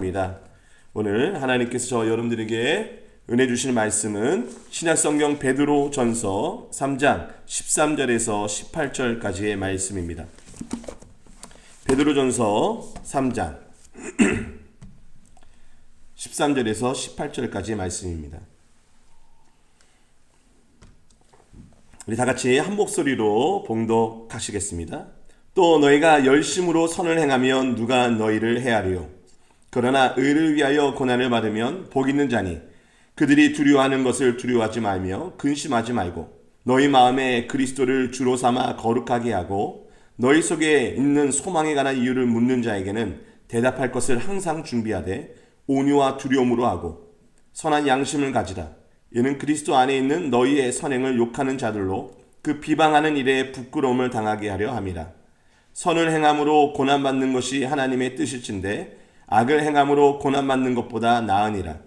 입니다. 오늘 하나님께서 저 여러분들에게 은혜 주실 말씀은 신약성경 베드로전서 3장 13절에서 18절까지의 말씀입니다. 베드로전서 3장 13절에서 18절까지의 말씀입니다. 우리 다 같이 한 목소리로 봉독하시겠습니다. 또 너희가 열심으로 선을 행하면 누가 너희를 해하리요? 그러나 의를 위하여 고난을 받으면 복 있는 자니 그들이 두려워하는 것을 두려워하지 말며 근심하지 말고 너희 마음에 그리스도를 주로 삼아 거룩하게 하고 너희 속에 있는 소망에 관한 이유를 묻는 자에게는 대답할 것을 항상 준비하되 온유와 두려움으로 하고 선한 양심을 가지라. 이는 그리스도 안에 있는 너희의 선행을 욕하는 자들로 그 비방하는 일에 부끄러움을 당하게 하려 함이라. 선을 행함으로 고난받는 것이 하나님의 뜻일진데 악을 행함으로 고난받는 것보다 나으니라.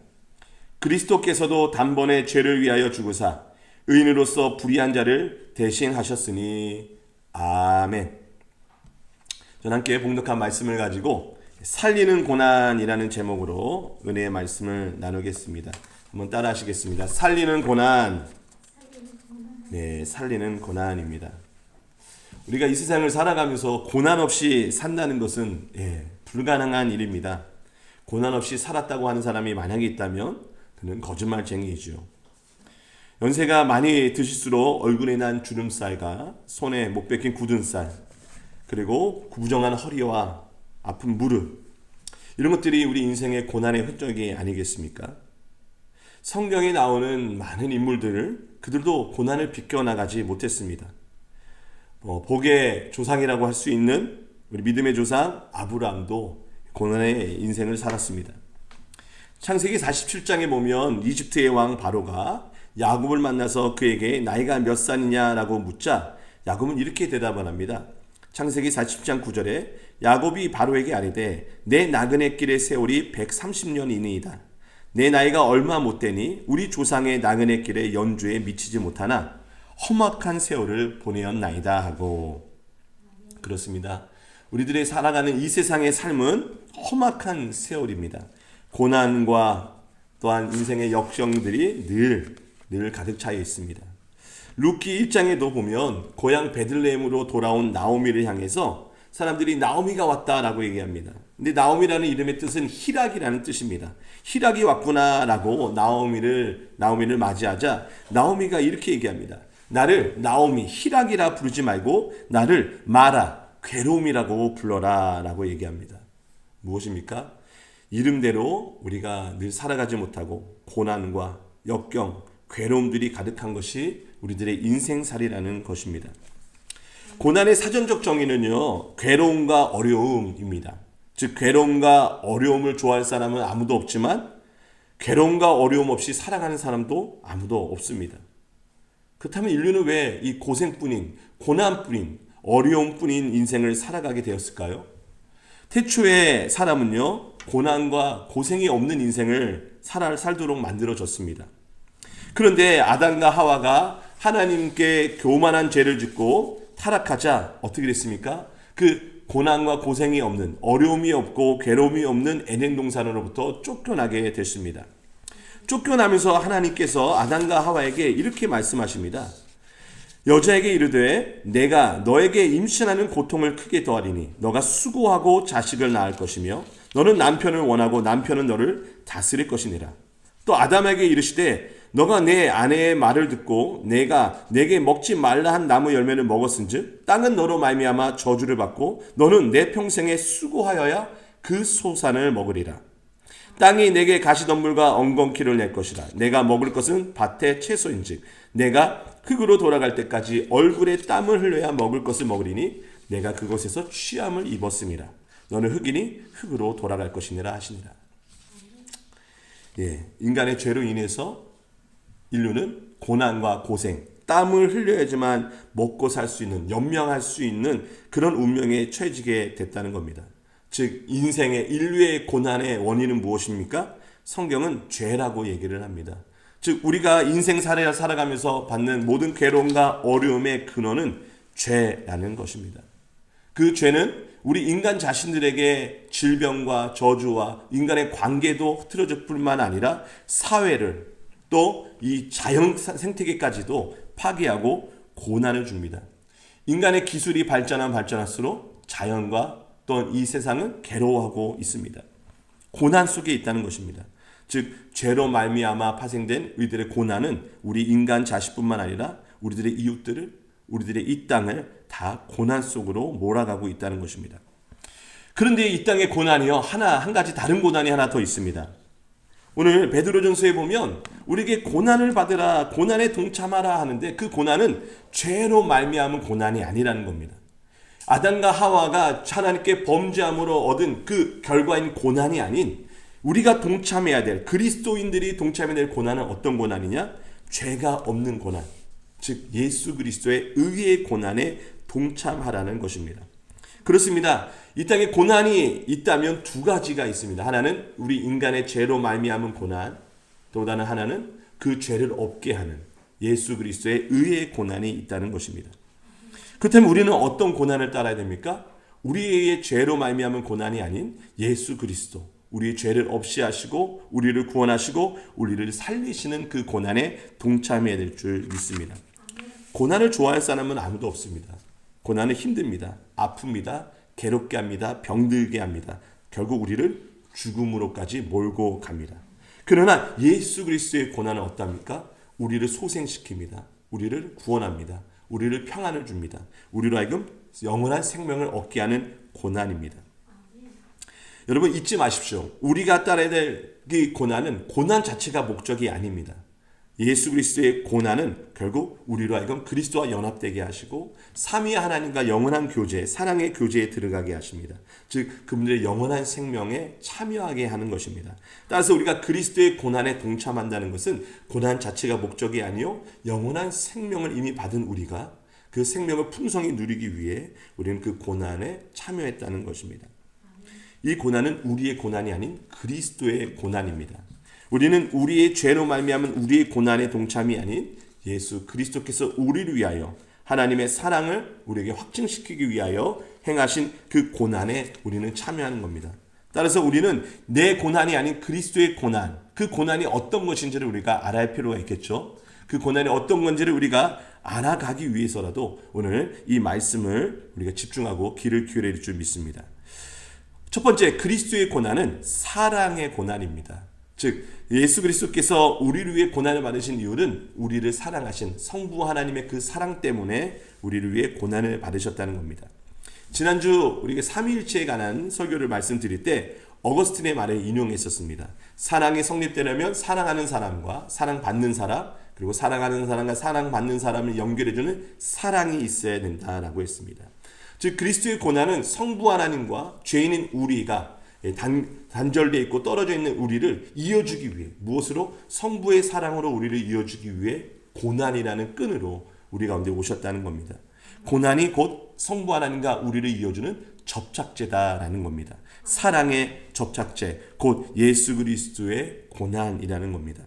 그리스도께서도 단번에 죄를 위하여 죽으사 의인으로서 불의한 자를 대신하셨으니 아멘. 저는 함께 봉독한 말씀을 가지고 살리는 고난이라는 제목으로 은혜의 말씀을 나누겠습니다. 한번 따라 하시겠습니다. 살리는 고난. 네, 살리는 고난입니다. 우리가 이 세상을 살아가면서 고난 없이 산다는 것은 불가능한 일입니다. 고난 없이 살았다고 하는 사람이 만약에 있다면 그는 거짓말쟁이이죠. 연세가 많이 드실수록 얼굴에 난 주름살과 손에 못 박힌 굳은 살, 그리고 구부정한 허리와 아픈 무릎, 이런 것들이 우리 인생의 고난의 흔적이 아니겠습니까? 성경에 나오는 많은 인물들, 그들도 고난을 비껴나가지 못했습니다. 복의 조상이라고 할 수 있는 우리 믿음의 조상 아브라함도 고난의 인생을 살았습니다. 창세기 47장에 보면 이집트의 왕 바로가 야곱을 만나서 그에게 나이가 몇 살이냐라고 묻자 야곱은 이렇게 대답을 합니다. 창세기 40장 9절에 야곱이 바로에게 아뢰되 내 나그네 길의 세월이 130년이니이다. 내 나이가 얼마 못 되니 우리 조상의 나그네 길의 연주에 미치지 못하나 험악한 세월을 보내었나이다 하고. 그렇습니다. 우리들의 살아가는 이 세상의 삶은 험악한 세월입니다. 고난과 또한 인생의 역경들이 늘 가득 차여 있습니다. 루키 1장에도 보면 고향 베들레헴으로 돌아온 나오미를 향해서 사람들이 나오미가 왔다라고 얘기합니다. 근데 나오미라는 이름의 뜻은 희락이라는 뜻입니다. 희락이 왔구나라고 나오미를 맞이하자 나오미가 이렇게 얘기합니다. 나를 나오미 희락이라 부르지 말고 나를 마라 괴로움이라고 불러라 라고 얘기합니다. 무엇입니까? 이름대로 우리가 늘 살아가지 못하고 고난과 역경, 괴로움들이 가득한 것이 우리들의 인생살이라는 것입니다. 고난의 사전적 정의는요, 괴로움과 어려움입니다. 즉 괴로움과 어려움을 좋아할 사람은 아무도 없지만 괴로움과 어려움 없이 살아가는 사람도 아무도 없습니다. 그렇다면 인류는 왜 이 고생뿐인, 고난뿐인, 어려움뿐인 인생을 살아가게 되었을까요? 태초에 사람은요, 고난과 고생이 없는 인생을 살도록 만들어졌습니다. 그런데 아담과 하와가 하나님께 교만한 죄를 짓고 타락하자 어떻게 됐습니까? 그 고난과 고생이 없는, 어려움이 없고 괴로움이 없는 에덴 동산으로부터 쫓겨나게 됐습니다. 쫓겨나면서 하나님께서 아담과 하와에게 이렇게 말씀하십니다. 여자에게 이르되 내가 너에게 임신하는 고통을 크게 더하리니 너가 수고하고 자식을 낳을 것이며 너는 남편을 원하고 남편은 너를 다스릴 것이니라. 또 아담에게 이르시되 너가 내 아내의 말을 듣고 내가 내게 먹지 말라 한 나무 열매를 먹었은즉 땅은 너로 말미암아 저주를 받고 너는 내 평생에 수고하여야 그 소산을 먹으리라. 땅이 내게 가시덤불과 엉겅퀴를 낼 것이라. 내가 먹을 것은 밭의 채소인즉 내가 흙으로 돌아갈 때까지 얼굴에 땀을 흘려야 먹을 것을 먹으리니 내가 그곳에서 취함을 입었음이라. 너는 흙이니 흙으로 돌아갈 것이니라 하시니라. 인간의 죄로 인해서 인류는 고난과 고생, 땀을 흘려야지만 먹고 살 수 있는, 연명할 수 있는 그런 운명에 처해지게 됐다는 겁니다. 즉 인생의 인류의 고난의 원인은 무엇입니까? 성경은 죄라고 얘기를 합니다. 즉 우리가 인생 살아가면서 받는 모든 괴로움과 어려움의 근원은 죄라는 것입니다. 그 죄는 우리 인간 자신들에게 질병과 저주와 인간의 관계도 흐트러질 뿐만 아니라 사회를 또 이 자연 생태계까지도 파괴하고 고난을 줍니다. 인간의 기술이 발전할수록 자연과 또 이 세상은 괴로워하고 있습니다. 고난 속에 있다는 것입니다. 즉 죄로 말미암아 파생된 우리들의 고난은 우리 인간 자식뿐만 아니라 우리들의 이웃들을, 우리들의 이 땅을 다 고난 속으로 몰아가고 있다는 것입니다. 그런데 이 땅의 고난이요, 한 가지 다른 고난이 하나 더 있습니다. 오늘 베드로전서에 보면 우리에게 고난을 받으라, 고난에 동참하라 하는데 그 고난은 죄로 말미암은 고난이 아니라는 겁니다. 아담과 하와가 하나님께 범죄함으로 얻은 그 결과인 고난이 아닌 우리가 동참해야 될, 그리스도인들이 동참해야 될 고난은 어떤 고난이냐? 죄가 없는 고난, 즉 예수 그리스도의 의의 고난에 동참하라는 것입니다. 그렇습니다. 이 땅에 고난이 있다면 두 가지가 있습니다. 하나는 우리 인간의 죄로 말미암은 고난, 또 다른 하나는 그 죄를 없게 하는 예수 그리스도의 의의 고난이 있다는 것입니다. 그렇다면 우리는 어떤 고난을 따라야 됩니까? 우리의 죄로 말미암은 고난이 아닌 예수 그리스도, 우리의 죄를 없이 하시고 우리를 구원하시고 우리를 살리시는 그 고난에 동참해야 될 줄 믿습니다. 고난을 좋아할 사람은 아무도 없습니다. 고난은 힘듭니다. 아픕니다. 괴롭게 합니다. 병들게 합니다. 결국 우리를 죽음으로까지 몰고 갑니다. 그러나 예수 그리스도의 고난은 어떻습니까? 우리를 소생시킵니다. 우리를 구원합니다. 우리를 평안을 줍니다. 우리로 하여금 영원한 생명을 얻게 하는 고난입니다. 여러분 잊지 마십시오. 우리가 따라야 될 이 고난은 고난 자체가 목적이 아닙니다. 예수 그리스도의 고난은 결국 우리로 하여금 그리스도와 연합되게 하시고 삼위 하나님과 영원한 교제, 사랑의 교제에 들어가게 하십니다. 즉 그분들의 영원한 생명에 참여하게 하는 것입니다. 따라서 우리가 그리스도의 고난에 동참한다는 것은 고난 자체가 목적이 아니요 영원한 생명을 이미 받은 우리가 그 생명을 풍성히 누리기 위해 우리는 그 고난에 참여했다는 것입니다. 이 고난은 우리의 고난이 아닌 그리스도의 고난입니다. 우리는 우리의 죄로 말미암은 우리의 고난의 동참이 아닌 예수 그리스도께서 우리를 위하여 하나님의 사랑을 우리에게 확증시키기 위하여 행하신 그 고난에 우리는 참여하는 겁니다. 따라서 우리는 내 고난이 아닌 그리스도의 고난, 그 고난이 어떤 것인지를 우리가 알아야 할 필요가 있겠죠. 그 고난이 어떤 건지를 우리가 알아가기 위해서라도 오늘 이 말씀을 우리가 집중하고 귀를 기울일 줄 믿습니다. 첫 번째, 그리스도의 고난은 사랑의 고난입니다. 즉 예수 그리스도께서 우리를 위해 고난을 받으신 이유는 우리를 사랑하신 성부 하나님의 그 사랑 때문에 우리를 위해 고난을 받으셨다는 겁니다. 지난주 우리가 삼위일체에 관한 설교를 말씀드릴 때 어거스틴의 말을 인용했었습니다. 사랑이 성립되려면 사랑하는 사람과 사랑받는 사람, 그리고 사랑하는 사람과 사랑받는 사람을 연결해주는 사랑이 있어야 된다라고 했습니다. 즉 그리스도의 고난은 성부 하나님과 죄인인 우리가 단절되어 있고 떨어져 있는 우리를 이어주기 위해, 무엇으로? 성부의 사랑으로 우리를 이어주기 위해 고난이라는 끈으로 우리 가운데 오셨다는 겁니다. 고난이 곧 성부 하나님과 우리를 이어주는 접착제다라는 겁니다. 사랑의 접착제, 곧 예수 그리스도의 고난이라는 겁니다.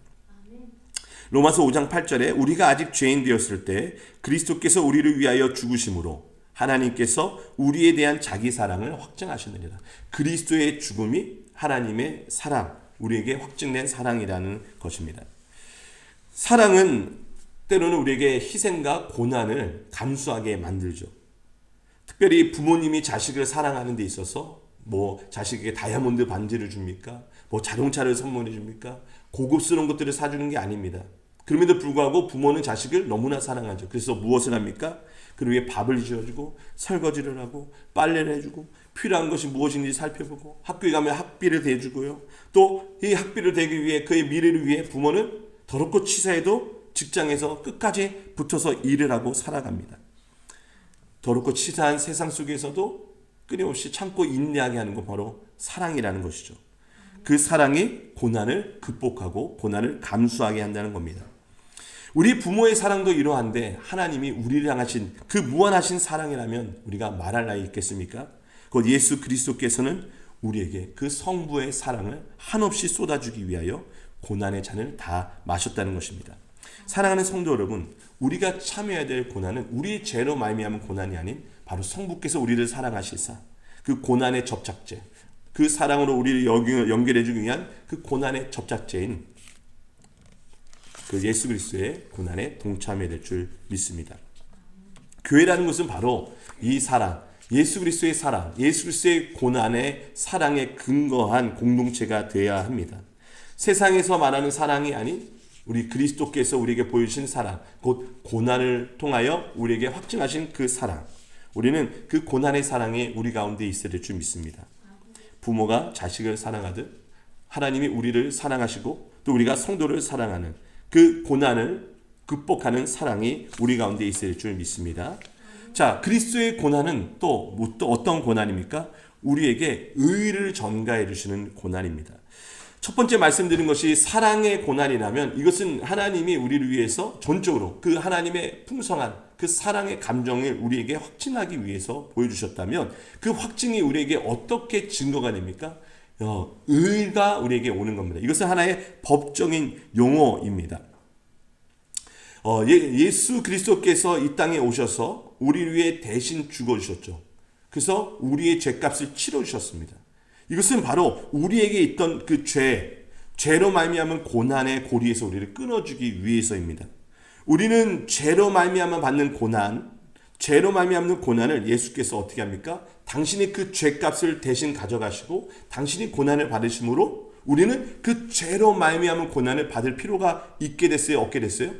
로마서 5장 8절에 우리가 아직 죄인 되었을 때 그리스도께서 우리를 위하여 죽으심으로 하나님께서 우리에 대한 자기 사랑을 확증하시느니라. 그리스도의 죽음이 하나님의 사랑, 우리에게 확증된 사랑이라는 것입니다. 사랑은 때로는 우리에게 희생과 고난을 감수하게 만들죠. 특별히 부모님이 자식을 사랑하는 데 있어서 자식에게 다이아몬드 반지를 줍니까? 자동차를 선물해 줍니까? 고급스러운 것들을 사주는 게 아닙니다. 그럼에도 불구하고 부모는 자식을 너무나 사랑하죠. 그래서 무엇을 합니까? 그 위에 밥을 지어주고 설거지를 하고 빨래를 해주고 필요한 것이 무엇인지 살펴보고 학교에 가면 학비를 대주고요. 또 이 학비를 대기 위해 그의 미래를 위해 부모는 더럽고 치사해도 직장에서 끝까지 붙어서 일을 하고 살아갑니다. 더럽고 치사한 세상 속에서도 끊임없이 참고 인내하게 하는 것 바로 사랑이라는 것이죠. 그 사랑이 고난을 극복하고 고난을 감수하게 한다는 겁니다. 우리 부모의 사랑도 이러한데 하나님이 우리를 향하신 그 무한하신 사랑이라면 우리가 말할 나위 있겠습니까? 곧 예수 그리스도께서는 우리에게 그 성부의 사랑을 한없이 쏟아주기 위하여 고난의 잔을 다 마셨다는 것입니다. 사랑하는 성도 여러분, 우리가 참여해야 될 고난은 우리의 죄로 말미암은 고난이 아닌 바로 성부께서 우리를 사랑하시사 그 고난의 접착제, 그 사랑으로 우리를 연결해주기 위한 그 고난의 접착제인 그 예수 그리스도의 고난에 동참해야 될 줄 믿습니다. 교회라는 것은 바로 이 사랑, 예수 그리스도의 사랑, 예수 그리스도의 고난의 사랑에 근거한 공동체가 되어야 합니다. 세상에서 말하는 사랑이 아닌 우리 그리스도께서 우리에게 보여주신 사랑, 곧 고난을 통하여 우리에게 확증하신 그 사랑, 우리는 그 고난의 사랑에 우리 가운데 있어야 될 줄 믿습니다. 부모가 자식을 사랑하듯 하나님이 우리를 사랑하시고 또 우리가 성도를 사랑하는 그 고난을 극복하는 사랑이 우리 가운데 있어야 될 줄 믿습니다. 자, 그리스도의 고난은 또 어떤 고난입니까? 우리에게 의를 전가해 주시는 고난입니다. 첫 번째 말씀드린 것이 사랑의 고난이라면 이것은 하나님이 우리를 위해서 전적으로 그 하나님의 풍성한 그 사랑의 감정을 우리에게 확증하기 위해서 보여주셨다면 그 확증이 우리에게 어떻게 증거가 됩니까? 의가 우리에게 오는 겁니다. 이것은 하나의 법적인 용어입니다. 예수 그리스도께서 이 땅에 오셔서 우리를 위해 대신 죽어주셨죠. 그래서 우리의 죄값을 치러주셨습니다. 이것은 바로 우리에게 있던 그 죄로 말미암은 고난의 고리에서 우리를 끊어주기 위해서입니다. 우리는 죄로 말미암아 받는 고난, 죄로 말미암는 고난을 예수께서 어떻게 합니까? 당신이 그 죄값을 대신 가져가시고 당신이 고난을 받으심으로 우리는 그 죄로 말미암은 고난을 받을 필요가 있게 됐어요? 없게 됐어요?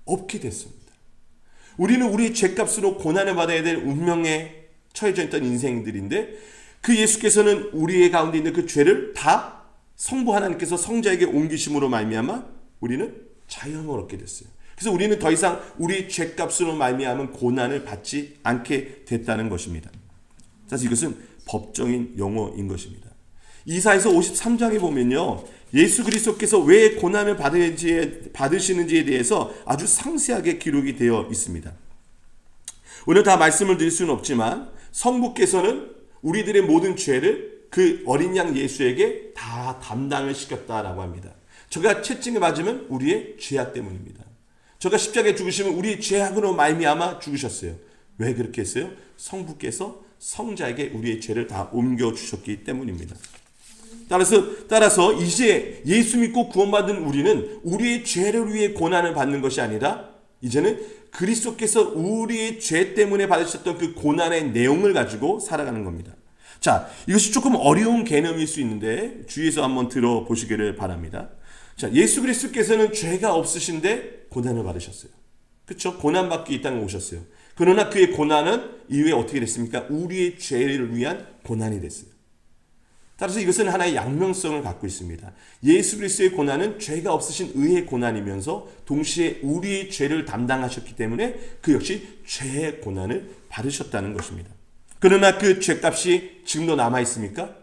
없게 됐습니다. 우리는 우리 죄값으로 고난을 받아야 될 운명에 처해져 있던 인생들인데 그 예수께서는 우리의 가운데 있는 그 죄를 다 성부 하나님께서 성자에게 옮기심으로 말미암아 우리는 자유함을 얻게 됐어요. 그래서 우리는 더 이상 우리 죄값으로 말미암은 고난을 받지 않게 됐다는 것입니다. 사실 이것은 법적인 용어인 것입니다. 이사야서 53장에 보면요, 예수 그리스도께서 왜 고난을 받으시는지에 대해서 아주 상세하게 기록이 되어 있습니다. 오늘 다 말씀을 드릴 수는 없지만 성부께서는 우리들의 모든 죄를 그 어린 양 예수에게 다 담당을 시켰다라고 합니다. 저가 채찍에 맞으면 우리의 죄악 때문입니다. 저가 십자가에 죽으시면 우리의 죄악으로 말미암아 죽으셨어요. 왜 그렇게 했어요? 성부께서 성자에게 우리의 죄를 다 옮겨주셨기 때문입니다. 따라서 이제 예수 믿고 구원받은 우리는 우리의 죄를 위해 고난을 받는 것이 아니라 이제는 그리스도께서 우리의 죄 때문에 받으셨던 그 고난의 내용을 가지고 살아가는 겁니다. 자, 이것이 조금 어려운 개념일 수 있는데 주의해서 한번 들어보시기를 바랍니다. 자, 예수 그리스도께서는 죄가 없으신데 고난을 받으셨어요. 그렇죠? 고난받기 이 땅에 오셨어요. 그러나 그의 고난은 이후에 어떻게 됐습니까? 우리의 죄를 위한 고난이 됐어요. 따라서 이것은 하나의 양면성을 갖고 있습니다. 예수 그리스도의 고난은 죄가 없으신 의의 고난이면서 동시에 우리의 죄를 담당하셨기 때문에 그 역시 죄의 고난을 받으셨다는 것입니다. 그러나 그 죄값이 지금도 남아 있습니까?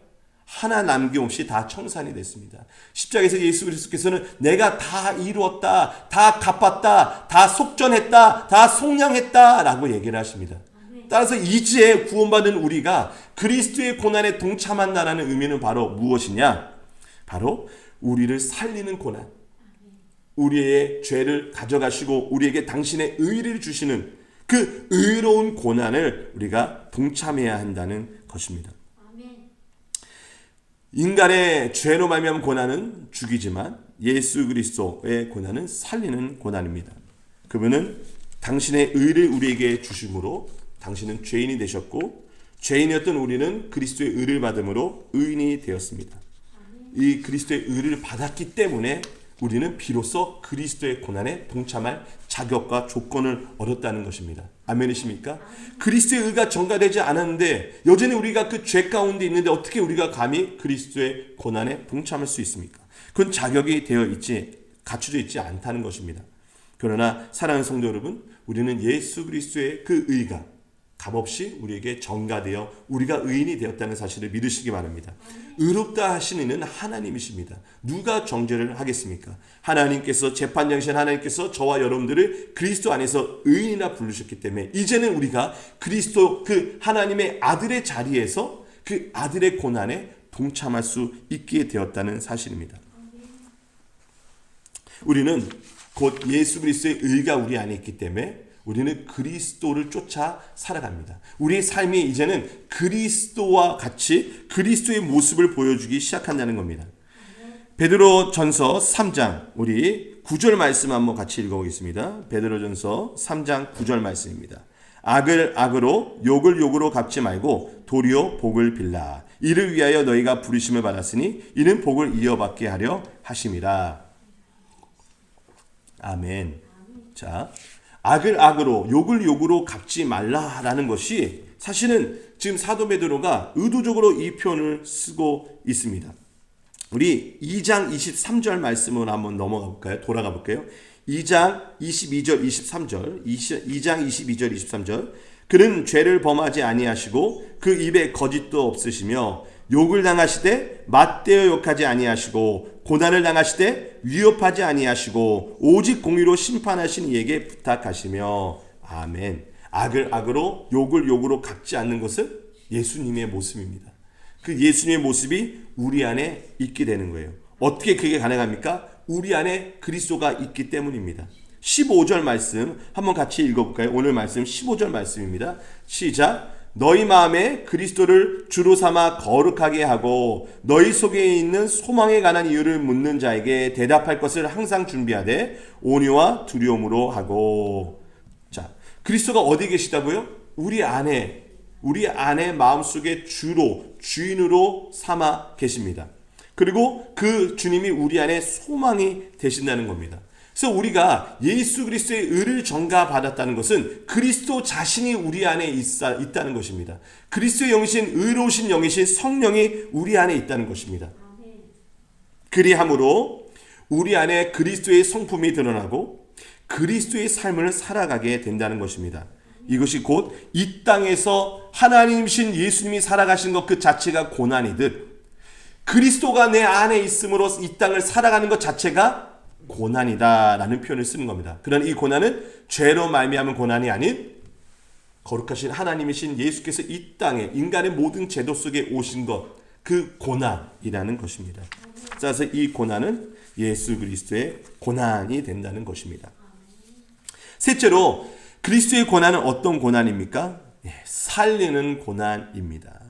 하나 남김없이 다 청산이 됐습니다. 십자가에서 예수 그리스도께서는 내가 다 이루었다, 다 갚았다, 다 속전했다, 다 속량했다 라고 얘기를 하십니다. 따라서 이제 구원받은 우리가 그리스도의 고난에 동참한다는 의미는 바로 무엇이냐? 바로 우리를 살리는 고난, 우리의 죄를 가져가시고 우리에게 당신의 의를 주시는 그 의로운 고난을 우리가 동참해야 한다는 것입니다. 인간의 죄로 말미암은 고난은 죽이지만 예수 그리스도의 고난은 살리는 고난입니다. 그분은 당신의 의를 우리에게 주심으로 당신은 죄인이 되셨고 죄인이었던 우리는 그리스도의 의를 받음으로 의인이 되었습니다. 이 그리스도의 의를 받았기 때문에 우리는 비로소 그리스도의 고난에 동참할 자격과 조건을 얻었다는 것입니다. 아멘이십니까? 그리스도의 의가 전가되지 않았는데 여전히 우리가 그 죄 가운데 있는데 어떻게 우리가 감히 그리스도의 고난에 동참할 수 있습니까? 그건 자격이 갖춰져 있지 않다는 것입니다. 그러나 사랑하는 성도 여러분, 우리는 예수 그리스도의 그 의가 값없이 우리에게 전가되어 우리가 의인이 되었다는 사실을 믿으시기 바랍니다. 의롭다 하시는 이는 하나님이십니다. 누가 정죄를 하겠습니까? 하나님께서 재판장이신 하나님께서 저와 여러분들을 그리스도 안에서 의인이라 부르셨기 때문에 이제는 우리가 그리스도 그 하나님의 아들의 자리에서 그 아들의 고난에 동참할 수 있게 되었다는 사실입니다. 우리는 곧 예수 그리스도의 의가 우리 안에 있기 때문에 우리는 그리스도를 쫓아 살아갑니다. 우리의 삶이 이제는 그리스도와 같이 그리스도의 모습을 보여주기 시작한다는 겁니다. 베드로전서 3장 우리 9절 말씀 한번 같이 읽어보겠습니다. 베드로전서 3장 9절 말씀입니다. 악을 악으로 욕을 욕으로 갚지 말고 도리어 복을 빌라. 이를 위하여 너희가 부르심을 받았으니 이는 복을 이어받게 하려 하심이라. 아멘. 자, 악을 악으로 욕을 욕으로 갚지 말라라는 것이 사실은 지금 사도 베드로가 의도적으로 이 표현을 쓰고 있습니다. 우리 2장 23절 말씀으로 한번 넘어가 볼까요? 돌아가 볼게요. 2장 22절 23절 2장 22절 23절 그는 죄를 범하지 아니하시고 그 입에 거짓도 없으시며 욕을 당하시되 맞대어 욕하지 아니하시고 고난을 당하시되 위협하지 아니하시고 오직 공의로 심판하신 이에게 부탁하시며 아멘. 악을 악으로 욕을 욕으로 갚지 않는 것은 예수님의 모습입니다. 그 예수님의 모습이 우리 안에 있게 되는 거예요. 어떻게 그게 가능합니까? 우리 안에 그리스도가 있기 때문입니다. 15절 말씀 한번 같이 읽어볼까요? 오늘 말씀 15절 말씀입니다. 시작. 너희 마음에 그리스도를 주로 삼아 거룩하게 하고 너희 속에 있는 소망에 관한 이유를 묻는 자에게 대답할 것을 항상 준비하되 온유와 두려움으로 하고. 자, 그리스도가 어디 계시다고요? 우리 안에 마음속에 주로 주인으로 삼아 계십니다. 그리고 그 주님이 우리 안에 소망이 되신다는 겁니다. 그래서 우리가 예수 그리스도의 의를 전가받았다는 것은 그리스도 자신이 우리 안에 있다는 것입니다. 그리스도의 영이신 의로우신 영이신 성령이 우리 안에 있다는 것입니다. 그리함으로 우리 안에 그리스도의 성품이 드러나고 그리스도의 삶을 살아가게 된다는 것입니다. 이것이 곧 이 땅에서 하나님이신 예수님이 살아가신 것 그 자체가 고난이듯 그리스도가 내 안에 있음으로 이 땅을 살아가는 것 자체가 고난이다라는 표현을 쓰는 겁니다. 그러나 이 고난은 죄로 말미암은 고난이 아닌 거룩하신 하나님이신 예수께서 이 땅에 인간의 모든 제도 속에 오신 것, 그 고난이라는 것입니다. 그래서 이 고난은 예수 그리스도의 고난이 된다는 것입니다. 셋째로 그리스도의 고난은 어떤 고난입니까? 살리는 고난입니다.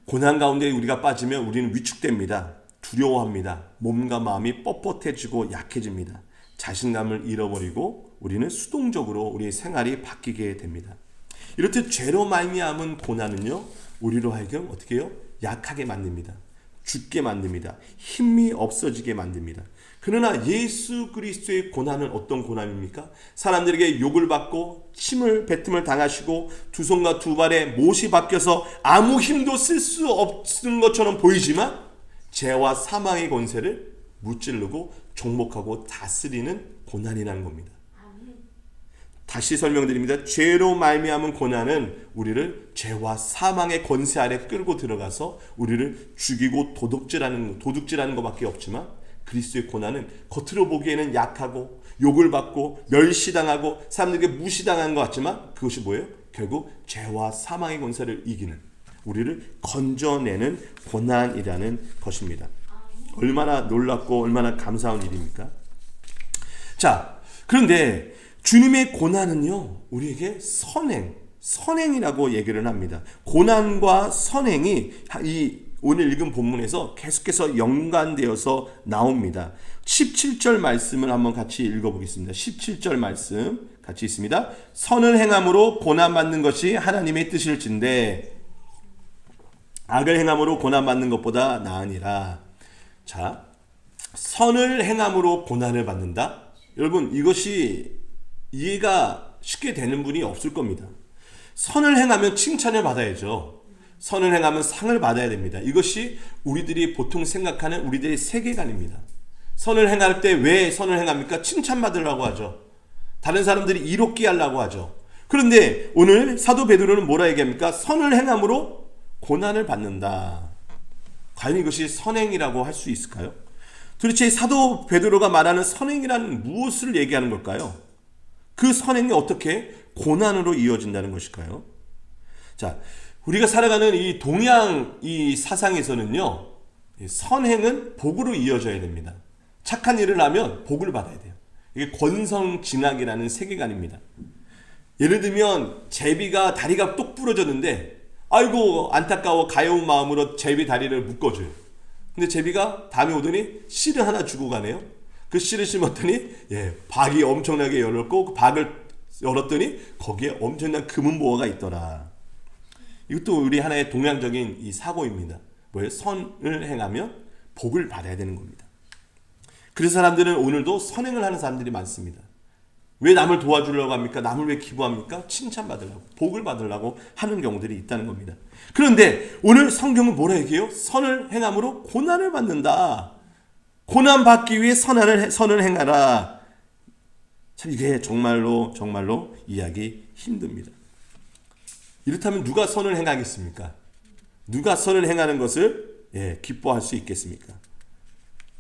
고난 가운데 우리가 빠지면 우리는 위축됩니다. 두려워합니다. 몸과 마음이 뻣뻣해지고 약해집니다. 자신감을 잃어버리고 우리는 수동적으로 우리의 생활이 바뀌게 됩니다. 이렇듯 죄로 말미암은 고난은요, 우리로 하여금 어떻게 해요? 약하게 만듭니다. 죽게 만듭니다. 힘이 없어지게 만듭니다. 그러나 예수 그리스도의 고난은 어떤 고난입니까? 사람들에게 욕을 받고 침을 뱉음을 당하시고 두 손과 두 발에 못이 박혀서 아무 힘도 쓸 수 없는 것처럼 보이지만 죄와 사망의 권세를 무찌르고 종목하고 다스리는 고난이라는 겁니다. 다시 설명드립니다. 죄로 말미암은 고난은 우리를 죄와 사망의 권세 아래 끌고 들어가서 우리를 죽이고 도둑질하는 것밖에 없지만 그리스도의 고난은 겉으로 보기에는 약하고 욕을 받고 멸시당하고 사람들에게 무시당한 것 같지만 그것이 뭐예요? 결국 죄와 사망의 권세를 이기는 우리를 건져내는 고난이라는 것입니다. 얼마나 놀랍고 얼마나 감사한 일입니까? 자, 그런데 주님의 고난은요, 우리에게 선행이라고 얘기를 합니다. 고난과 선행이 이 오늘 읽은 본문에서 계속해서 연관되어서 나옵니다. 17절 말씀을 한번 같이 읽어보겠습니다. 17절 말씀 같이 있습니다. 선을 행함으로 고난받는 것이 하나님의 뜻일진데 악을 행함으로 고난받는 것보다 나으니라. 자, 선을 행함으로 고난을 받는다? 여러분, 이것이 이해가 쉽게 되는 분이 없을 겁니다. 선을 행하면 칭찬을 받아야죠. 선을 행하면 상을 받아야 됩니다. 이것이 우리들이 보통 생각하는 우리들의 세계관입니다. 선을 행할 때 왜 선을 행합니까? 칭찬받으려고 하죠. 다른 사람들이 이롭게 하려고 하죠. 그런데 오늘 사도 베드로는 뭐라 얘기합니까? 선을 행함으로 고난을 받는다. 과연 이것이 선행이라고 할 수 있을까요? 도대체 사도 베드로가 말하는 선행이라는 무엇을 얘기하는 걸까요? 그 선행이 어떻게 고난으로 이어진다는 것일까요? 자, 우리가 살아가는 이 동양 이 사상에서는요, 선행은 복으로 이어져야 됩니다. 착한 일을 하면 복을 받아야 돼요. 이게 권성징악이라는 세계관입니다. 예를 들면 제비가 다리가 똑 부러졌는데 아이고 안타까워 가여운 마음으로 제비 다리를 묶어줘요. 근데 제비가 다음에 오더니 씨를 하나 주고 가네요. 그 씨를 심었더니 박이 엄청나게 열렸고 그 박을 열었더니 거기에 엄청난 금은보화가 있더라. 이것도 우리 하나의 동양적인 이 사고입니다. 뭐예요? 선을 행하면 복을 받아야 되는 겁니다. 그래서 사람들은 오늘도 선행을 하는 사람들이 많습니다. 왜 남을 도와주려고 합니까? 남을 왜 기부합니까? 칭찬받으려고, 복을 받으려고 하는 경우들이 있다는 겁니다. 그런데 오늘 성경은 뭐라 얘기해요? 선을 행함으로 고난을 받는다. 고난 받기 위해 선을 행하라. 참 이게 정말로 이해하기 힘듭니다. 이렇다면 누가 선을 행하겠습니까? 누가 선을 행하는 것을 기뻐할 수 있겠습니까?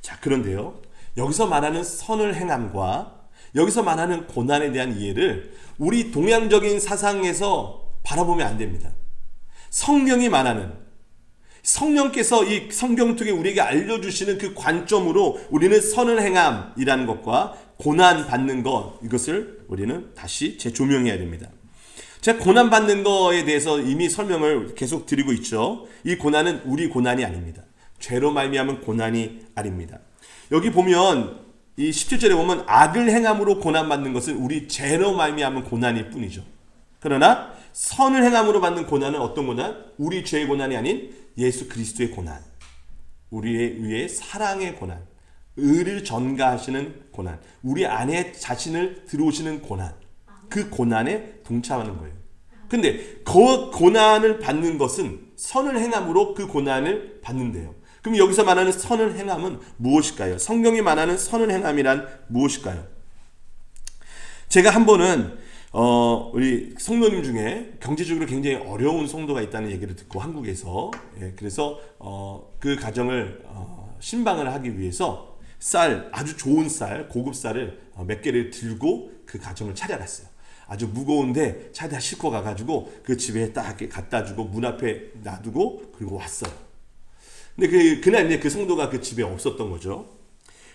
자, 그런데요. 여기서 말하는 선을 행함과 여기서 말하는 고난에 대한 이해를 우리 동양적인 사상에서 바라보면 안 됩니다. 성경이 말하는, 성령께서 이 성경 통해 우리에게 알려주시는 그 관점으로 우리는 선을 행함이라는 것과 고난 받는 것, 이것을 우리는 다시 재조명해야 됩니다. 제가 고난 받는 것에 대해서 이미 설명을 계속 드리고 있죠. 이 고난은 우리 고난이 아닙니다. 죄로 말미암은 고난이 아닙니다. 여기 보면 이 17절에 보면 악을 행함으로 고난받는 것은 우리 죄로 말미암은 고난일 뿐이죠. 그러나 선을 행함으로 받는 고난은 어떤 고난? 우리 죄의 고난이 아닌 예수 그리스도의 고난, 우리의 위해 사랑의 고난, 의를 전가하시는 고난, 우리 안에 자신을 들어오시는 고난, 그 고난에 동참하는 거예요. 근데 그 고난을 받는 것은 선을 행함으로 그 고난을 받는데요. 그럼 여기서 말하는 선을 행함은 무엇일까요? 성경이 말하는 선을 행함이란 무엇일까요? 제가 한 번은 우리 성도님 중에 경제적으로 굉장히 어려운 성도가 있다는 얘기를 듣고 한국에서 그래서 그 가정을 신방을 하기 위해서 쌀, 아주 좋은 쌀, 고급 쌀을 몇 개를 들고 그 가정을 찾아갔어요. 아주 무거운데 차에다 싣고 가가지고 그 집에 딱 갖다 주고 문 앞에 놔두고 그리고 왔어요. 근데 그날 이제 그 성도가 그 집에 없었던 거죠.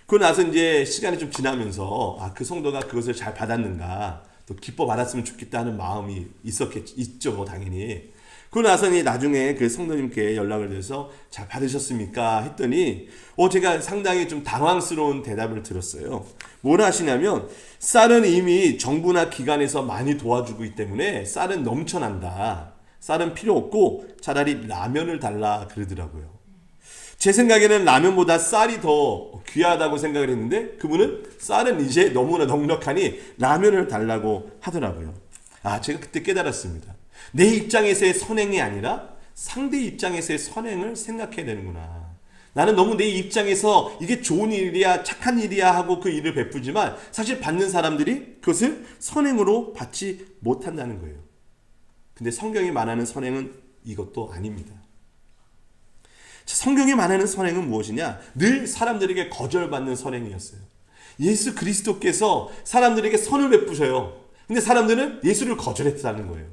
그러고 나서 이제 시간이 좀 지나면서 그 성도가 그것을 잘 받았는가, 또 기뻐 받았으면 좋겠다 하는 마음이 있죠, 당연히. 그러고 나서 나중에 그 성도님께 연락을 드려서 잘 받으셨습니까? 했더니 제가 상당히 좀 당황스러운 대답을 들었어요. 뭐라 하시냐면 쌀은 이미 정부나 기관에서 많이 도와주고 있기 때문에 쌀은 넘쳐난다. 쌀은 필요 없고 차라리 라면을 달라 그러더라고요. 제 생각에는 라면보다 쌀이 더 귀하다고 생각을 했는데 그분은 쌀은 이제 너무나 넉넉하니 라면을 달라고 하더라고요. 제가 그때 깨달았습니다. 내 입장에서의 선행이 아니라 상대 입장에서의 선행을 생각해야 되는구나. 나는 너무 내 입장에서 이게 좋은 일이야, 착한 일이야 하고 그 일을 베푸지만 사실 받는 사람들이 그것을 선행으로 받지 못한다는 거예요. 근데 성경이 말하는 선행은 이것도 아닙니다. 성경이 말하는 선행은 무엇이냐? 늘 사람들에게 거절받는 선행이었어요. 예수 그리스도께서 사람들에게 선을 베푸셔요. 근데 사람들은 예수를 거절했다는 거예요.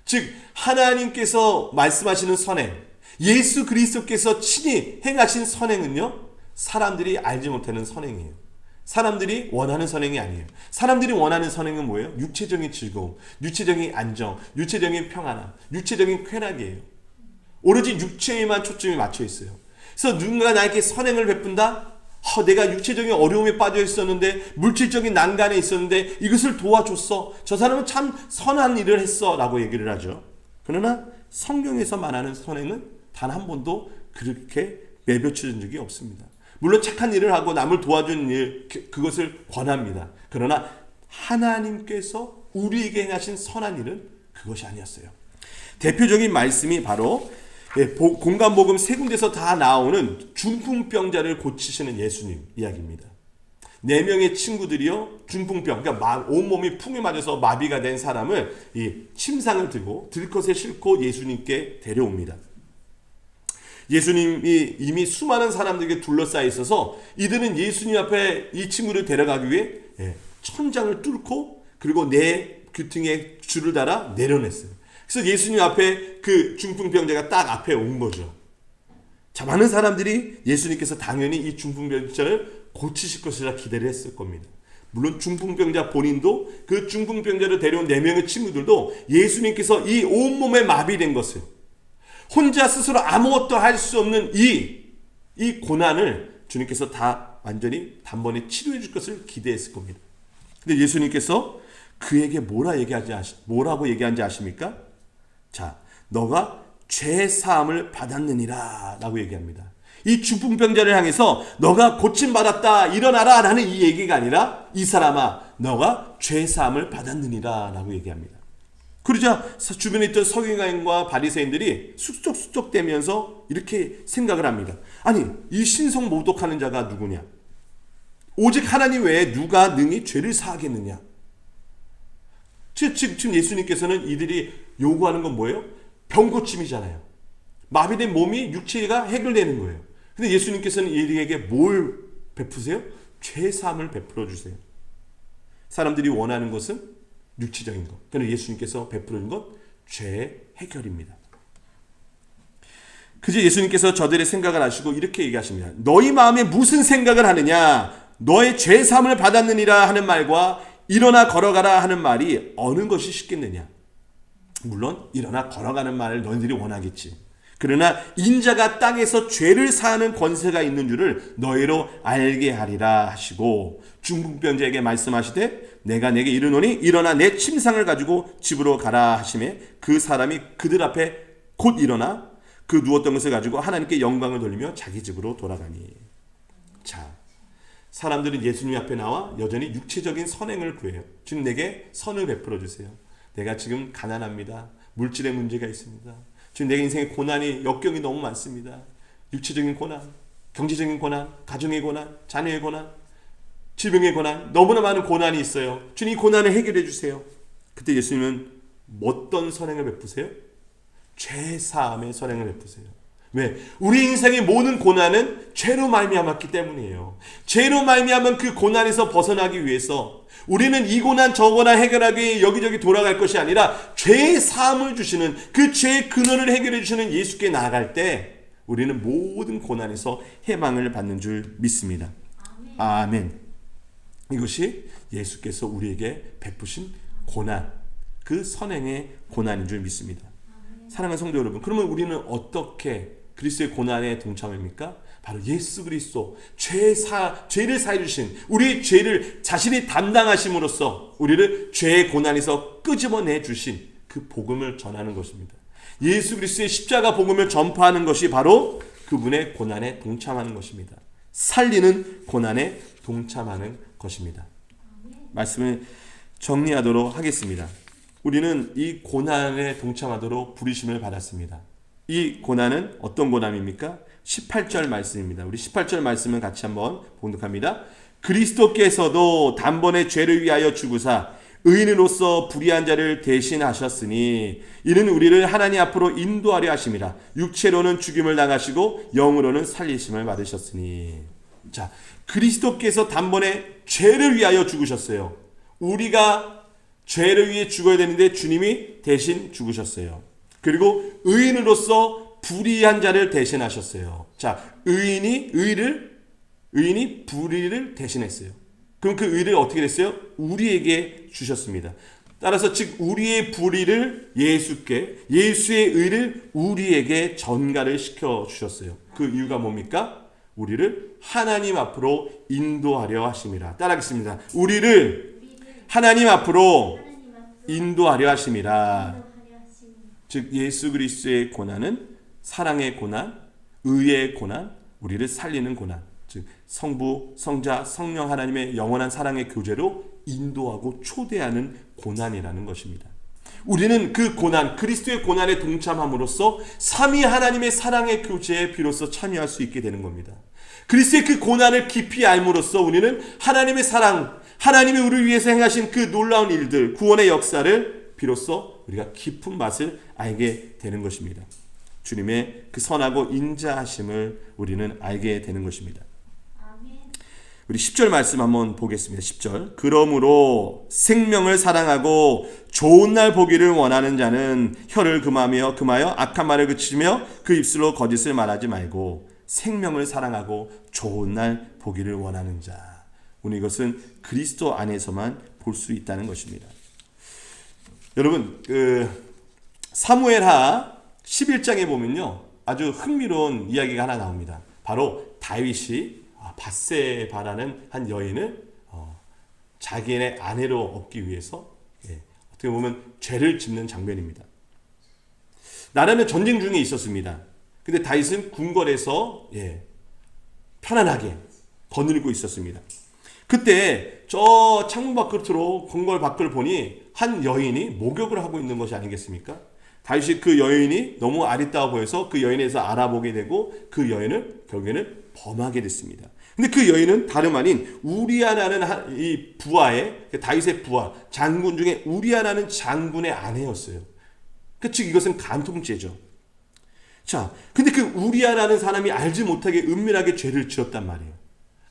즉 하나님께서 말씀하시는 선행, 예수 그리스도께서 친히 행하신 선행은요, 사람들이 알지 못하는 선행이에요. 사람들이 원하는 선행이 아니에요. 사람들이 원하는 선행은 뭐예요? 육체적인 즐거움, 육체적인 안정, 육체적인 평안함, 육체적인 쾌락이에요. 오로지 육체에만 초점이 맞춰 있어요. 그래서 누군가 나에게 선행을 베푼다? 내가 육체적인 어려움에 빠져 있었는데, 물질적인 난간에 있었는데 이것을 도와줬어. 저 사람은 참 선한 일을 했어 라고 얘기를 하죠. 그러나 성경에서 말하는 선행은 단 한 번도 그렇게 내비쳐진 적이 없습니다. 물론 착한 일을 하고 남을 도와주는 일, 그것을 권합니다. 그러나 하나님께서 우리에게 행하신 선한 일은 그것이 아니었어요. 대표적인 말씀이 바로 공간복음 세 군데서 다 나오는 중풍병자를 고치시는 예수님 이야기입니다. 4명의 친구들이요, 중풍병, 그러니까 온몸이 풍에 맞아서 마비가 된 사람을 이 침상을 들고 들것에 싣고 예수님께 데려옵니다. 예수님이 이미 수많은 사람들에게 둘러싸여 있어서 이들은 예수님 앞에 이 친구를 데려가기 위해 천장을 뚫고 그리고 내 귀퉁이에 줄을 달아 내려냈어요. 그래서 예수님 앞에 그 중풍병자가 딱 앞에 온 거죠. 자, 많은 사람들이 예수님께서 당연히 이 중풍병자를 고치실 것이라 기대를 했을 겁니다. 물론 중풍병자 본인도 그 중풍병자를 데려온 4명의 친구들도 예수님께서 이 온몸에 마비된 것을 혼자 스스로 아무것도 할 수 없는 이 고난을 주님께서 다 완전히 단번에 치료해 줄 것을 기대했을 겁니다. 근데 예수님께서 그에게 뭐라고 얘기한지 아십니까? 자, 너가 죄 사함을 받았느니라 라고 얘기합니다. 이 중풍병자를 향해서 너가 고침받았다 일어나라 라는 이 얘기가 아니라 이 사람아 너가 죄 사함을 받았느니라 라고 얘기합니다. 그러자 주변에 있던 서기관과 바리새인들이 쑥덕쑥덕대면서 이렇게 생각을 합니다. 아니 이 신성 모독하는 자가 누구냐? 오직 하나님 외에 누가 능히 죄를 사하겠느냐? 지금 예수님께서는 이들이 요구하는 건 뭐예요? 병고침이잖아요. 마비된 몸이 육체가 해결되는 거예요. 근데 예수님께서는 이들에게 뭘 베푸세요? 죄사함을 베풀어 주세요. 사람들이 원하는 것은 육체적인 것. 그런데 예수님께서 베풀어 준 것 죄 해결입니다. 그저 예수님께서 저들의 생각을 아시고 이렇게 얘기하십니다. 너희 마음에 무슨 생각을 하느냐? 너의 죄사함을 받았느니라 하는 말과 일어나 걸어가라 하는 말이 어느 것이 쉽겠느냐? 물론 일어나 걸어가는 말을 너희들이 원하겠지. 그러나 인자가 땅에서 죄를 사하는 권세가 있는 줄을 너희로 알게 하리라 하시고 중풍병자에게 말씀하시되 내가 내게 이르노니 일어나 내 침상을 가지고 집으로 가라 하시매 그 사람이 그들 앞에 곧 일어나 그 누웠던 것을 가지고 하나님께 영광을 돌리며 자기 집으로 돌아가니. 자, 사람들은 예수님 앞에 나와 여전히 육체적인 선행을 구해요. 주님 내게 선을 베풀어 주세요. 내가 지금 가난합니다. 물질의 문제가 있습니다. 지금 내 인생의 고난이 역경이 너무 많습니다. 육체적인 고난, 경제적인 고난, 가정의 고난, 자녀의 고난, 질병의 고난, 너무나 많은 고난이 있어요. 주님 이 고난을 해결해 주세요. 그때 예수님은 어떤 선행을 베푸세요? 죄사함의 선행을 베푸세요. 왜? 우리 인생의 모든 고난은 죄로 말미암았기 때문이에요. 죄로 말미암은 그 고난에서 벗어나기 위해서 우리는 이 고난 저 고난 해결하기 위해 여기저기 돌아갈 것이 아니라 죄의 사함을 주시는 그 죄의 근원을 해결해 주시는 예수께 나아갈 때 우리는 모든 고난에서 해방을 받는 줄 믿습니다. 아멘. 이것이 예수께서 우리에게 베푸신 고난, 그 선행의 고난인 줄 믿습니다. 사랑하는 성도 여러분, 그러면 우리는 어떻게 그리스도의 고난에 동참합니까? 바로 예수 그리스도 죄를 사해 주신 우리의 죄를 자신이 담당하심으로써 우리를 죄의 고난에서 끄집어내 주신 그 복음을 전하는 것입니다. 예수 그리스도의 십자가 복음을 전파하는 것이 바로 그분의 고난에 동참하는 것입니다. 살리는 고난에 동참하는 것입니다. 말씀을 정리하도록 하겠습니다. 우리는 이 고난에 동참하도록 부르심을 받았습니다. 이 고난은 어떤 고난입니까? 18절 말씀입니다. 우리 18절 말씀을 같이 한번 봉독합니다. 그리스도께서도 단번에 죄를 위하여 죽으사 의인으로서 불의한 자를 대신하셨으니 이는 우리를 하나님 앞으로 인도하려 하심이라. 육체로는 죽임을 당하시고 영으로는 살리심을 받으셨으니. 자, 그리스도께서 단번에 죄를 위하여 죽으셨어요. 우리가 죄를 위해 죽어야 되는데 주님이 대신 죽으셨어요. 그리고 의인으로서 불의한 자를 대신하셨어요. 자, 의인이 불의를 대신했어요. 그럼 그 의를 어떻게 됐어요? 우리에게 주셨습니다. 따라서 즉 우리의 불의를 예수께, 예수의 의를 우리에게 전가를 시켜 주셨어요. 그 이유가 뭡니까? 우리를 하나님 앞으로 인도하려 하심이라. 따라하겠습니다. 우리를 하나님 앞으로 인도하려 하심이라. 즉 예수 그리스도의 고난은 사랑의 고난, 의의 고난, 우리를 살리는 고난, 즉 성부, 성자, 성령 하나님의 영원한 사랑의 교제로 인도하고 초대하는 고난이라는 것입니다. 우리는 그 고난, 그리스도의 고난에 동참함으로써 삼위 하나님의 사랑의 교제에 비로소 참여할 수 있게 되는 겁니다. 그리스도의 그 고난을 깊이 알므로써 우리는 하나님의 사랑, 하나님이 우리를 위해서 행하신 그 놀라운 일들, 구원의 역사를 비로소 우리가 깊은 맛을 알게 되는 것입니다. 주님의 그 선하고 인자하심을 우리는 알게 되는 것입니다. 우리 10절 말씀 한번 보겠습니다. 10절. 그러므로 생명을 사랑하고 좋은 날 보기를 원하는 자는 혀를 금하여 악한 말을 그치며 그 입술로 거짓을 말하지 말고 생명을 사랑하고 좋은 날 보기를 원하는 자. 우리 이것은 그리스도 안에서만 볼 수 있다는 것입니다. 여러분, 사무엘하 11장에 보면요, 아주 흥미로운 이야기가 하나 나옵니다. 바로 다윗이 밧세바라는 한 여인을 자기네 아내로 얻기 위해서 어떻게 보면 죄를 짓는 장면입니다. 나라는 전쟁 중에 있었습니다. 근데 다윗은 궁궐에서 편안하게 거느리고 있었습니다. 그때 저 창문 밖으로 궁궐 밖을 보니 한 여인이 목욕을 하고 있는 것이 아니겠습니까? 다윗이 그 여인이 너무 아리따워 보여서 그 여인에서 알아보게 되고 그 여인을 결국에는 범하게 됐습니다. 근데 그 여인은 다름 아닌 우리아라는 이 부하의, 다윗의 부하, 장군 중에 우리아라는 장군의 아내였어요. 즉 이것은 간통죄죠. 자, 근데 그 우리아라는 사람이 알지 못하게 은밀하게 죄를 지었단 말이에요.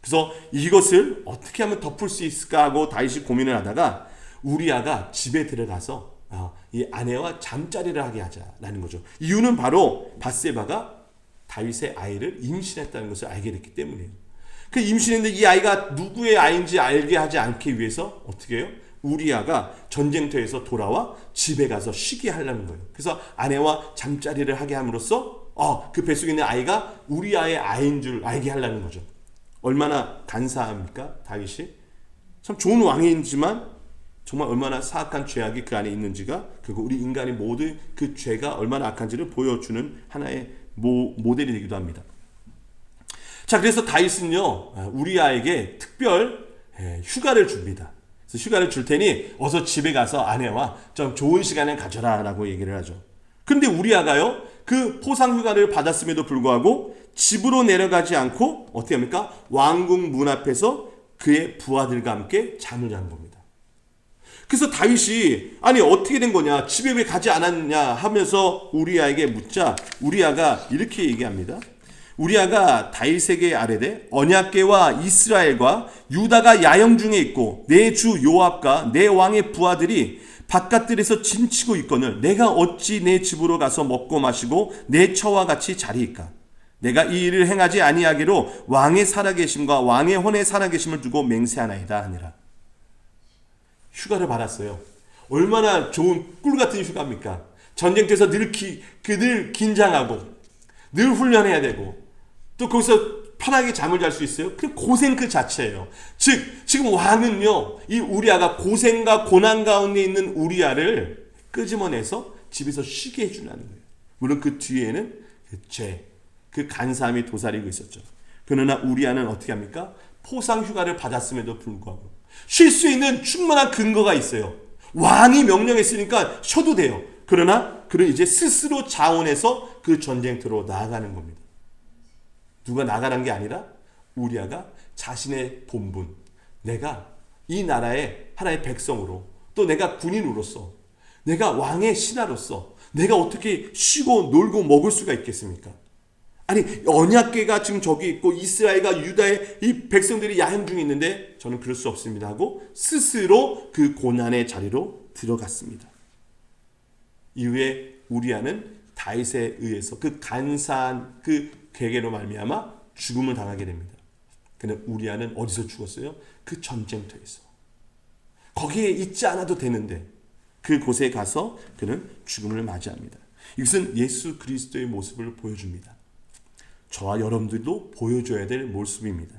그래서 이것을 어떻게 하면 덮을 수 있을까 하고 다윗이 고민을 하다가 우리아가 집에 들어가서 이 아내와 잠자리를 하게 하자라는 거죠. 이유는 바로 밧세바가 다윗의 아이를 임신했다는 것을 알게 됐기 때문이에요. 그 임신했는데 이 아이가 누구의 아이인지 알게 하지 않기 위해서 어떻게 해요? 우리아가 전쟁터에서 돌아와 집에 가서 쉬게 하려는 거예요. 그래서 아내와 잠자리를 하게 함으로써 그 뱃속에 있는 아이가 우리아의 아이인 줄 알게 하려는 거죠. 얼마나 간사합니까? 다윗이 참 좋은 왕이지만 정말 얼마나 사악한 죄악이 그 안에 있는지가, 그리고 우리 인간이 모두 그 죄가 얼마나 악한지를 보여주는 하나의 모델이 되기도 합니다. 자, 그래서 다윗은요, 우리아에게 특별 휴가를 줍니다. 그래서 휴가를 줄 테니 어서 집에 가서 아내와 좀 좋은 시간을 가져라 라고 얘기를 하죠. 그런데 우리아가요, 그 포상 휴가를 받았음에도 불구하고 집으로 내려가지 않고 어떻게 합니까? 왕궁 문 앞에서 그의 부하들과 함께 잠을 자는 겁니다. 그래서 다윗이 아니 어떻게 된 거냐, 집에 왜 가지 않았냐 하면서 우리아에게 묻자 우리아가 이렇게 얘기합니다. 우리아가 다윗에게 아뢰되 언약궤와 이스라엘과 유다가 야영 중에 있고 내 주 요압과 내 왕의 부하들이 바깥들에서 진치고 있거늘 내가 어찌 내 집으로 가서 먹고 마시고 내 처와 같이 자리이까? 내가 이 일을 행하지 아니하기로 왕의 살아계심과 왕의 혼의 살아계심을 두고 맹세하나이다 하니라. 휴가를 받았어요. 얼마나 좋은 꿀같은 휴가입니까? 전쟁터에서 늘 긴장하고 늘 훈련해야 되고 또 거기서 편하게 잠을 잘 수 있어요? 그 고생 그 자체예요. 즉 지금 왕은요, 이 우리아가 고생과 고난 가운데 있는 우리아를 끄집어내서 집에서 쉬게 해주라는 거예요. 물론 그 뒤에는 그 죄, 그 간사함이 도사리고 있었죠. 그러나 우리아는 어떻게 합니까? 포상 휴가를 받았음에도 불구하고 쉴 수 있는 충분한 근거가 있어요. 왕이 명령했으니까 쉬어도 돼요. 그러나 그는 이제 스스로 자원해서 그 전쟁터로 나아가는 겁니다. 누가 나가는 게 아니라 우리아가 자신의 본분, 내가 이 나라의 하나의 백성으로, 또 내가 군인으로서, 내가 왕의 신하로서 내가 어떻게 쉬고 놀고 먹을 수가 있겠습니까? 아니 언약궤가 지금 저기 있고 이스라엘과 유다의 이 백성들이 야행 중에 있는데 저는 그럴 수 없습니다 하고 스스로 그 고난의 자리로 들어갔습니다. 이후에 우리아는 다윗에 의해서 그 간사한 그 계계로 말미암아 죽음을 당하게 됩니다. 근데 우리아는 어디서 죽었어요? 그 전쟁터에서. 거기에 있지 않아도 되는데 그곳에 가서 그는 죽음을 맞이합니다. 이것은 예수 그리스도의 모습을 보여줍니다. 저와 여러분들도 보여줘야 될 모습입니다.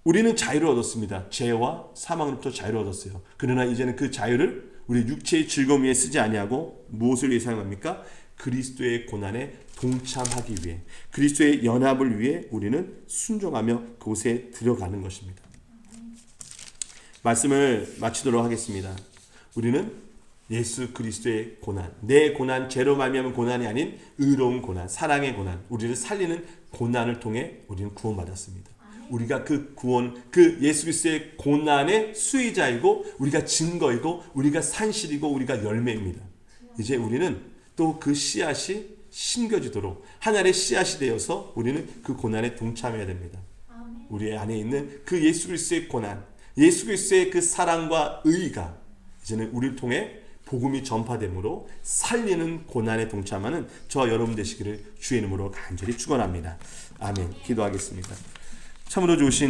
우리는 자유를 얻었습니다. 죄와 사망으로부터 자유를 얻었어요. 그러나 이제는 그 자유를 우리 육체의 즐거움 위해 쓰지 아니하고 무엇을 위해 사용합니까? 그리스도의 고난에 동참하기 위해, 그리스도의 연합을 위해 우리는 순종하며 그곳에 들어가는 것입니다. 말씀을 마치도록 하겠습니다. 우리는 예수 그리스도의 고난, 내 고난, 죄로 말미암은 고난이 아닌 의로운 고난, 사랑의 고난, 우리를 살리는 고난을 통해 우리는 구원받았습니다. 우리가 그 구원, 그 예수 그리스도의 고난의 수혜자이고 우리가 증거이고 우리가 산실이고 우리가 열매입니다. 이제 우리는 또 그 씨앗이 심겨지도록 하늘의 씨앗이 되어서 우리는 그 고난에 동참해야 됩니다. 우리 안에 있는 그 예수 그리스도의 고난, 예수 그리스도의 그 사랑과 의가 이제는 우리를 통해 복음이 전파되므로 살리는 고난에 동참하는 저와 여러분 되시기를 주의 이름으로 간절히 축원합니다. 아멘. 기도하겠습니다. 참으로 좋으신